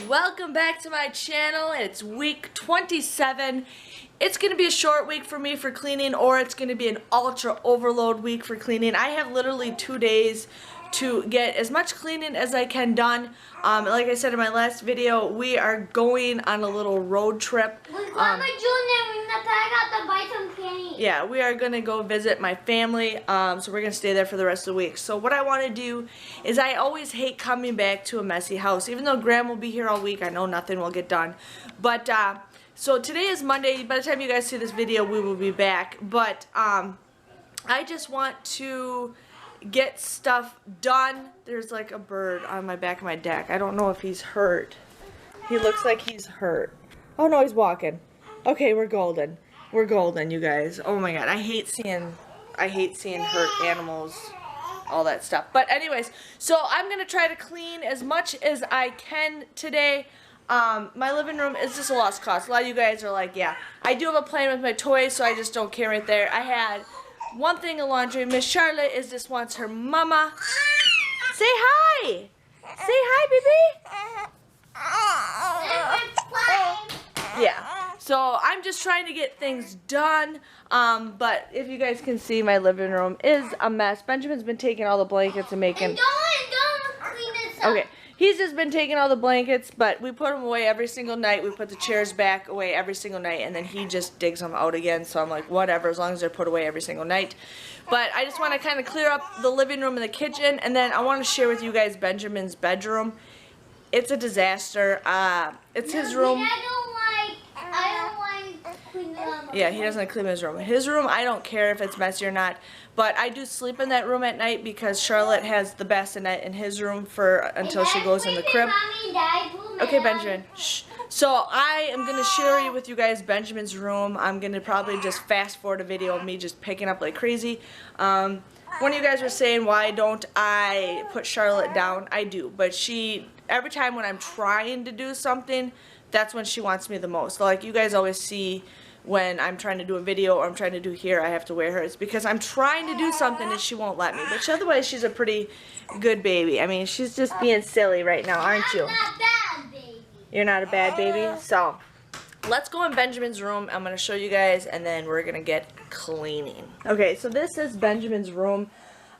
welcome back to my channel. It's week 27. It's going to be a short week for me for cleaning, or it's going to be an ultra overload week for cleaning. I have literally 2 days to get as much cleaning as I can done. Like I said in my last video, we are going on a little road trip. Yeah, we are going to go visit my family, so we're going to stay there for the rest of the week. So what I want to do is, I always hate coming back to a messy house. Even though Graham will be here all week, I know nothing will get done. But, so today is Monday. By the time you guys see this video, we will be back. But, I just want to get stuff done. There's like a bird on my back of my deck. I don't know if he's hurt. He looks like he's hurt. Oh no, he's walking. Okay, we're golden. We're golden, you guys. Oh my god, I hate seeing hurt animals, all that stuff. But anyways, so I'm gonna try to clean as much as I can today. My living room is just a lost cause. A lot of you guys are like, yeah, I do have a plan with my toys, so I just don't care right there. I had one thing of laundry. Miss Charlotte just wants her mama. Say hi. Say hi, baby. Yeah. So I'm just trying to get things done. But if you guys can see, my living room is a mess. Benjamin's been taking all the blankets and making. And don't clean this up. Okay. He's just been taking all the blankets, but we put them away every single night. We put the chairs back away every single night, and then he just digs them out again. So I'm like, whatever, as long as they're put away every single night. But I just want to kind of clear up the living room and the kitchen, and then I want to share with you guys Benjamin's bedroom. It's a disaster. It's his room. I don't like cleaning up. Yeah, he doesn't clean his room. His room, I don't care if it's messy or not. But I do sleep in that room at night because Charlotte has the bassinet in his room until she goes in the crib. Okay, Benjamin. Shh. So I am going to share with you guys Benjamin's room. I'm going to probably just fast forward a video of me just picking up like crazy. One of you guys were saying, why don't I put Charlotte down? I do. But every time when I'm trying to do something, that's when she wants me the most. So like you guys always see when I'm trying to do a video or I'm trying to do here, I have to wear her. It's because I'm trying to do something and she won't let me. But otherwise, she's a pretty good baby. I mean, she's just being silly right now, aren't you? I'm not bad, baby. You're not a bad baby? So, let's go in Benjamin's room. I'm going to show you guys, and then we're going to get cleaning. Okay, so this is Benjamin's room.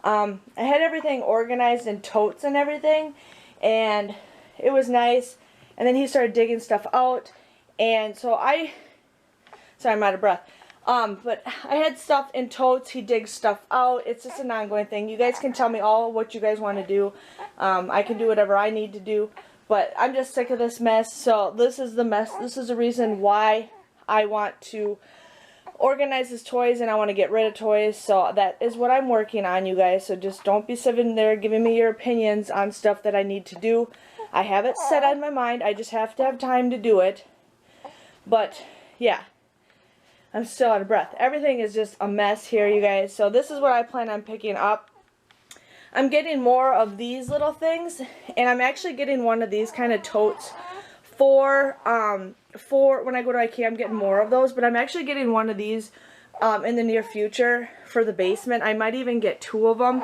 I had everything organized in totes and everything, and it was nice. And then he started digging stuff out, and so sorry, I'm out of breath. But I had stuff in totes. He digs stuff out. It's just an ongoing thing. You guys can tell me all what you guys want to do. I can do whatever I need to do. But I'm just sick of this mess. So this is the mess. This is the reason why I want to organize his toys and I want to get rid of toys. So that is what I'm working on, you guys. So just don't be sitting there giving me your opinions on stuff that I need to do. I have it set on my mind. I just have to have time to do it. But yeah. I'm still out of breath. Everything is just a mess here, you guys. So this is what I plan on picking up. I'm getting more of these little things, and I'm actually getting one of these kind of totes for when I go to IKEA. I'm getting more of those, but I'm actually getting one of these in the near future for the basement. I might even get 2 of them.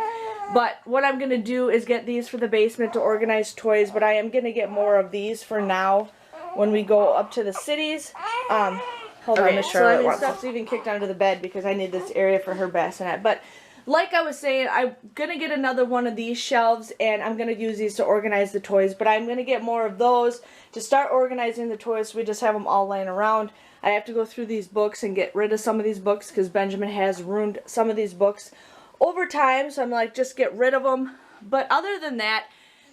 But what I'm going to do is get these for the basement to organize toys, but I am going to get more of these for now when we go up to the cities. Hold on, Miss Charlotte. So stuff's even kicked under the bed because I need this area for her bassinet. But like I was saying, I'm going to get another one of these shelves, and I'm going to use these to organize the toys. But I'm going to get more of those to start organizing the toys so we just have them all laying around. I have to go through these books and get rid of some of these books because Benjamin has ruined some of these books over time. So I'm like, just get rid of them. But other than that,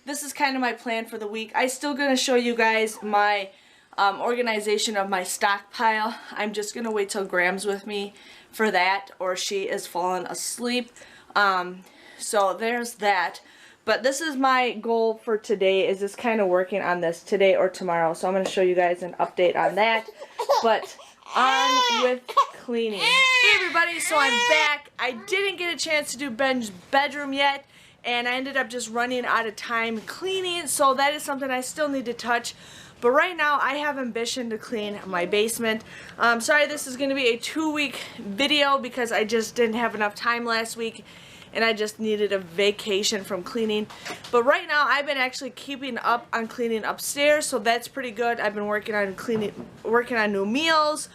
this is kind of my plan for the week. I'm still going to show you guys my organization of my stockpile. I'm just going to wait till Graham's with me for that, or she is falling asleep. So there's that. But this is my goal for today, is just kind of working on this today or tomorrow. So I'm going to show you guys an update on that. But on with cleaning. Hey everybody, so I'm back. I didn't get a chance to do Ben's bedroom yet, and I ended up just running out of time cleaning. So that is something I still need to touch. But right now, I have ambition to clean my basement. Sorry, this is going to be a 2-week video because I just didn't have enough time last week. and I just needed a vacation from cleaning. But right now I've been actually keeping up on cleaning upstairs, so that's pretty good. I've been working on new meals.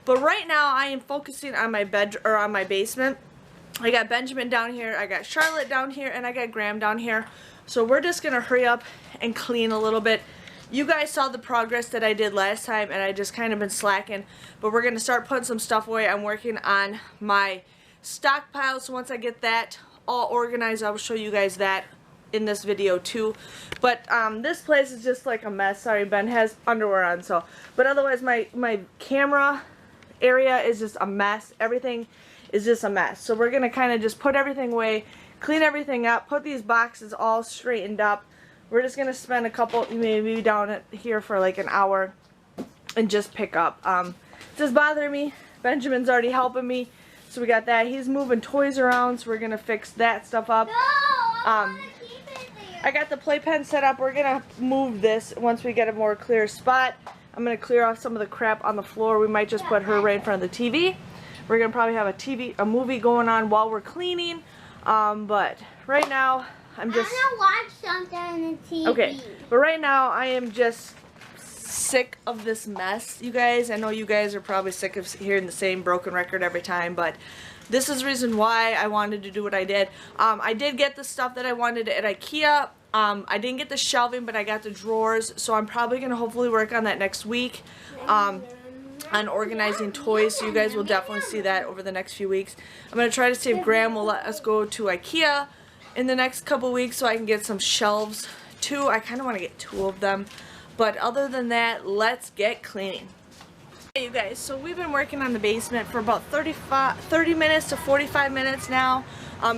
But right now I am focusing on my on my basement. I got Benjamin down here, I got Charlotte down here, and I got Graham down here. So we're just gonna hurry up and clean a little bit. You guys saw the progress that I did last time, and I just kind of been slacking. But we're gonna start putting some stuff away. I'm working on my stockpile, so once I get that all organized, I will show you guys that in this video too. But this place is just like a mess. Sorry, Ben has underwear on, so. But otherwise, my camera area is just a mess. Everything is just a mess. So we're gonna kind of just put everything away, clean everything up, put these boxes all straightened up. We're just gonna spend a couple, maybe down here for like an hour, and just pick up. It's just bothering me. Benjamin's already helping me, so we got that. He's moving toys around, so we're gonna fix that stuff up. No, I want to keep it there. I got the playpen set up. We're gonna move this once we get a more clear spot. I'm gonna clear off some of the crap on the floor. We might just put her right in front of the TV. We're gonna probably have a movie going on while we're cleaning. But right now, I'm gonna watch something on the TV. Okay, but right now I am just sick of this mess, you guys. I know you guys are probably sick of hearing the same broken record every time, but this is the reason why I wanted to do what I did. I did get the stuff that I wanted at IKEA. I didn't get the shelving, but I got the drawers, so I'm probably going to hopefully work on that next week, on organizing toys, so you guys will definitely see that over the next few weeks. I'm going to try to see if Graham will let us go to IKEA in the next couple weeks so I can get some shelves too. I kind of want to get 2 of them. But other than that, let's get cleaning. Hey you guys, so we've been working on the basement for about 30 minutes to 45 minutes now.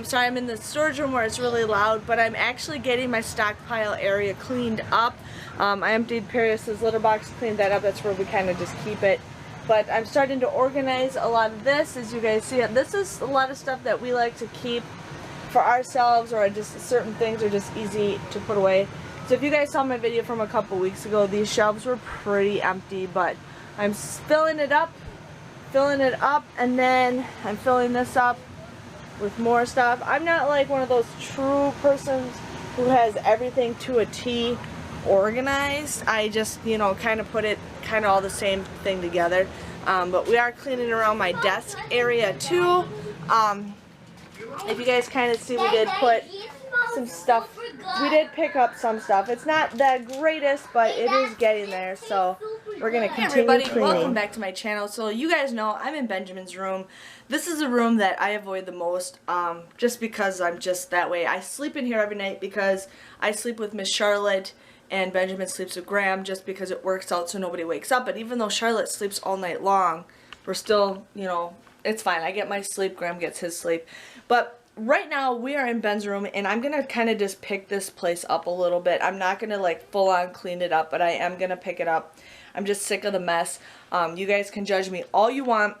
Sorry, I'm in the storage room where it's really loud, but I'm actually getting my stockpile area cleaned up. I emptied Paris's litter box, cleaned that up. That's where we kind of just keep it. But I'm starting to organize a lot of this, as you guys see. This is a lot of stuff that we like to keep for ourselves, or just certain things are just easy to put away. So if you guys saw my video from a couple weeks ago, these shelves were pretty empty, but I'm filling it up, and then I'm filling this up with more stuff. I'm not like one of those true persons who has everything to a T organized. I just, you know, kind of put it kind of all the same thing together. But we are cleaning around my desk area too. If you guys kind of see, we did put some stuff. We did pick up some stuff. It's not the greatest, but it is getting there. So we're gonna continue cleaning. Welcome back to my channel. So you guys know I'm in Benjamin's room. This is a room that I avoid the most, just because I'm just that way. I sleep in here every night because I sleep with Miss Charlotte, and Benjamin sleeps with Graham, just because it works out so nobody wakes up. But even though Charlotte sleeps all night long, we're still, you know, it's fine. I get my sleep, Graham gets his sleep. But right now we are in Ben's room, and I'm gonna kind of just pick this place up a little bit. I'm not gonna like full on clean it up, but I am gonna pick it up. I'm just sick of the mess. You guys can judge me all you want,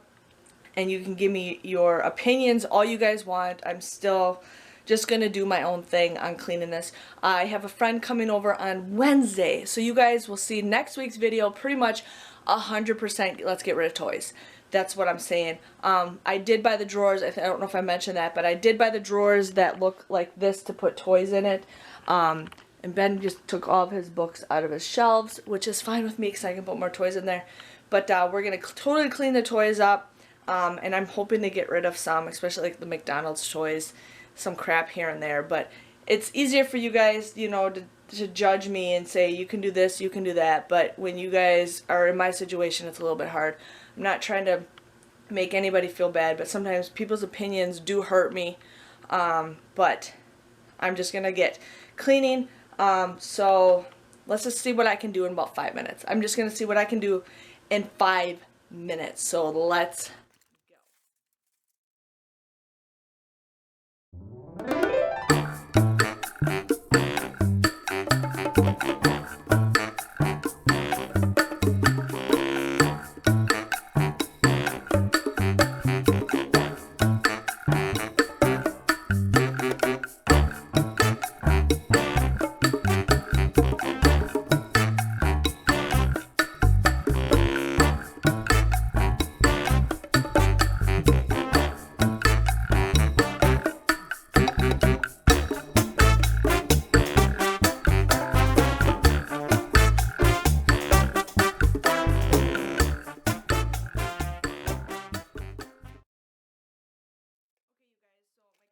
and you can give me your opinions all you guys want. I'm still just gonna do my own thing on cleaning this. I have a friend coming over on Wednesday, so you guys will see next week's video pretty much 100% let's get rid of toys. That's what I'm saying. I did buy the drawers. I don't know if I mentioned that, but I did buy the drawers that look like this to put toys in it. And Ben just took all of his books out of his shelves, which is fine with me because I can put more toys in there. But we're going to totally clean the toys up. And I'm hoping to get rid of some, especially like the McDonald's toys, some crap here and there. But it's easier for you guys, you know, to judge me and say you can do this, you can do that. But when you guys are in my situation, it's a little bit hard. I'm not trying to make anybody feel bad, but sometimes people's opinions do hurt me. But I'm just going to get cleaning. So let's just see what I can do in about 5 minutes. I'm just going to see what I can do in 5 minutes. So let's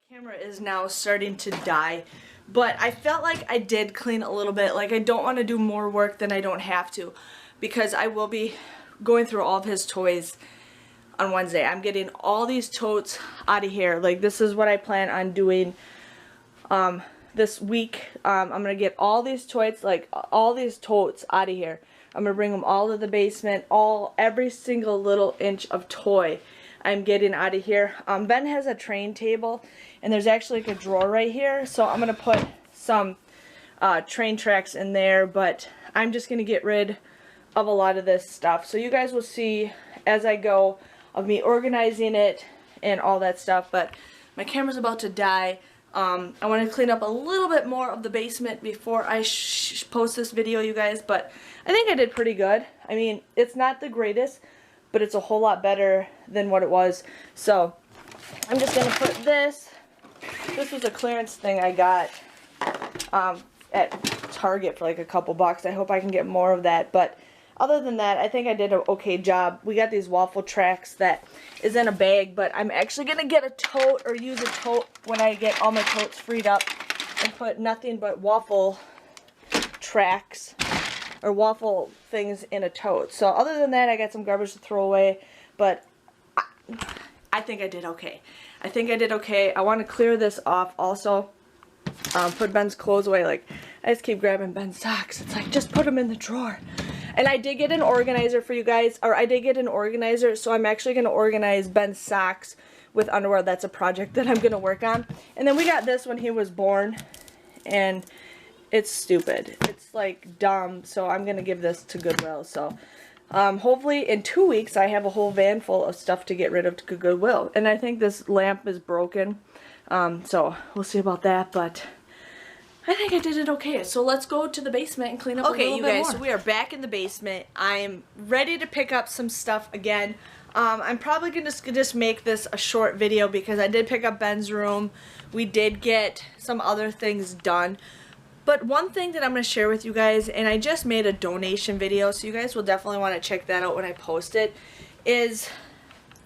Camera is now starting to die, but I felt like I did clean a little bit. Like, I don't want to do more work than I don't have to, because I will be going through all of his toys on Wednesday. I'm getting all these totes out of here. Like, this is what I plan on doing this week. I'm gonna get all these toys, like all these totes out of here. I'm gonna bring them all to the basement. Every single little inch of toy I'm getting out of here. Ben has a train table, and there's actually like a drawer right here, so I'm gonna put some train tracks in there, but I'm just gonna get rid of a lot of this stuff. So you guys will see as I go of me organizing it and all that stuff. But my camera's about to die. I want to clean up a little bit more of the basement before I post this video, you guys, but I think I did pretty good. I mean, it's not the greatest, but it's a whole lot better than what it was. So I'm just going to put this. This was a clearance thing I got at Target for like a couple bucks. I hope I can get more of that, but other than that, I think I did an okay job. We got these waffle tracks that is in a bag, but I'm actually going to get a tote or use a tote when I get all my totes freed up and put nothing but waffle tracks or waffle things in a tote. So other than that, I got some garbage to throw away, but I think I did okay. I think I did okay. I want to clear this off also. Put Ben's clothes away. Like, I just keep grabbing Ben's socks. It's like, just put them in the drawer. And I did get an organizer for you guys, or I did get an organizer, so I'm actually going to organize Ben's socks with underwear. That's a project that I'm going to work on. And then we got this when he was born, and it's stupid. It's like dumb, so I'm going to give this to Goodwill. So hopefully in 2 weeks I have a whole van full of stuff to get rid of to Goodwill. And I think this lamp is broken, so we'll see about that, but I think I did it okay. So let's go to the basement and clean up a little bit more. Okay, you guys, so we are back in the basement. I'm ready to pick up some stuff again. I'm probably going to just make this a short video because I did pick up Ben's room. We did get some other things done. But one thing that I'm going to share with you guys, and I just made a donation video, so you guys will definitely want to check that out when I post it, is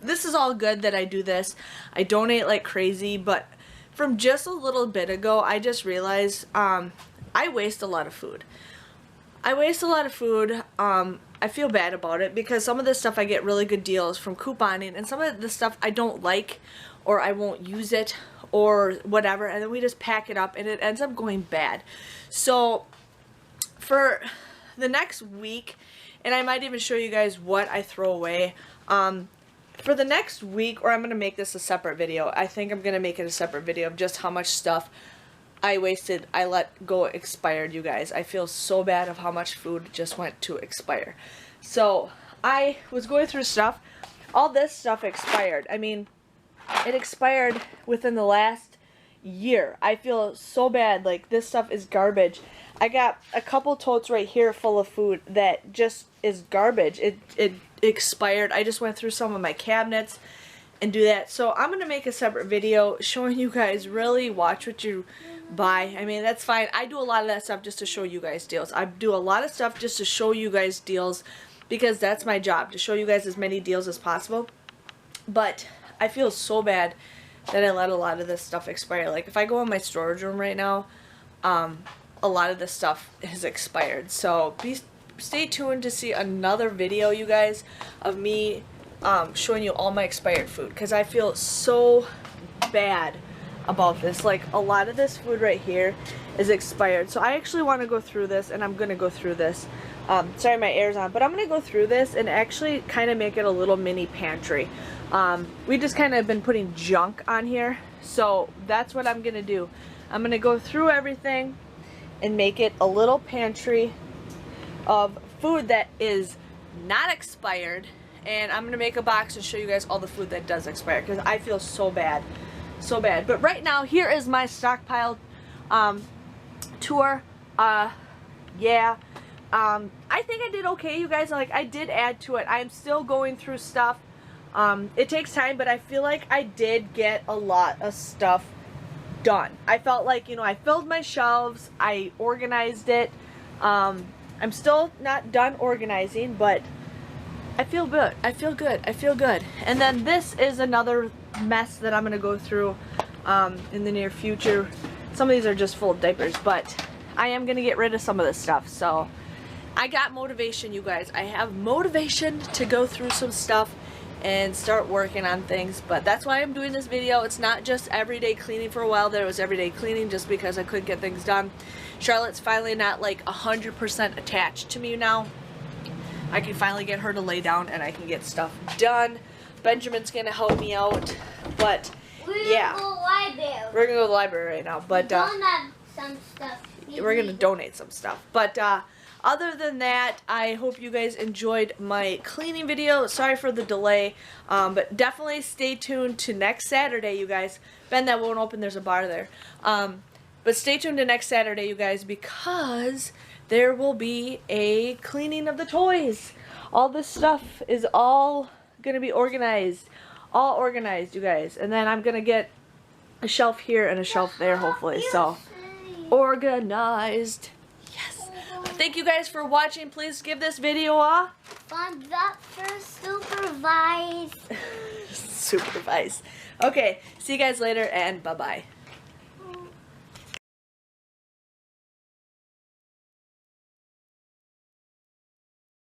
this is all good that I do this. I donate like crazy, but from just a little bit ago, I just realized I waste a lot of food. I waste a lot of food. I feel bad about it because some of this stuff I get really good deals from couponing, and some of the stuff I don't like, or I won't use it, or whatever, and then we just pack it up and it ends up going bad. So for the next week, and I might even show you guys what I throw away, for the next week, or I'm going to make this a separate video. I think I'm going to make it a separate video of just how much stuff I wasted, I let go expired, you guys. I feel so bad of how much food just went to expire. So I was going through stuff. All this stuff expired. I mean, it expired within the last year. I feel so bad. Like, this stuff is garbage. I got a couple totes right here full of food that just is garbage. It expired. I just went through some of my cabinets and do that. So I'm going to make a separate video showing you guys really watch what you buy. I mean, that's fine. I do a lot of that stuff just to show you guys deals. I do a lot of stuff just to show you guys deals because that's my job, to show you guys as many deals as possible. But I feel so bad that I let a lot of this stuff expire. Like, if I go in my storage room right now, a lot of this stuff is expired. So stay tuned to see another video, you guys, of me showing you all my expired food, because I feel so bad about this. Like, a lot of this food right here is expired. So I actually want to go through this, and I'm going to go through this. Sorry, my air's on, but I'm going to go through this and actually kind of make it a little mini pantry. We just kind of been putting junk on here, so that's what I'm going to do. I'm going to go through everything and make it a little pantry of food that is not expired, and I'm going to make a box and show you guys all the food that does expire, because I feel so bad. So bad. But right now, here is my stockpile tour. Yeah. I think I did okay, you guys. Like, I did add to it. I'm still going through stuff. It takes time, but I feel like I did get a lot of stuff done. I felt like, you know, I filled my shelves. I organized it. I'm still not done organizing, but I feel good. I feel good. I feel good. And then this is another mess that I'm going to go through. in the near future. Some of these are just full of diapers, but I am going to get rid of some of this stuff. So I got motivation, you guys. I have motivation to go through some stuff and start working on things, but that's why I'm doing this video. It's not just everyday cleaning. For a while there was everyday cleaning just because I couldn't get things done. Charlotte's finally not like 100% attached to me now. I can finally get her to lay down and I can get stuff done. Benjamin's gonna help me out, but yeah, we're gonna go to the library right now, but don't have some stuff. We're gonna donate some stuff, but other than that, I hope you guys enjoyed my cleaning video. Sorry for the delay, but definitely stay tuned to next Saturday, you guys. Ben, that won't open, there's a bar there. But stay tuned to next Saturday, you guys, because there will be a cleaning of the toys. All this stuff is all gonna be organized. All organized, you guys. And then I'm gonna get a shelf here and a shelf there, hopefully. So, organized. Yes. Thank you guys for watching. Please give this video a thumbs up for supervise. supervise. Okay, see you guys later and bye-bye.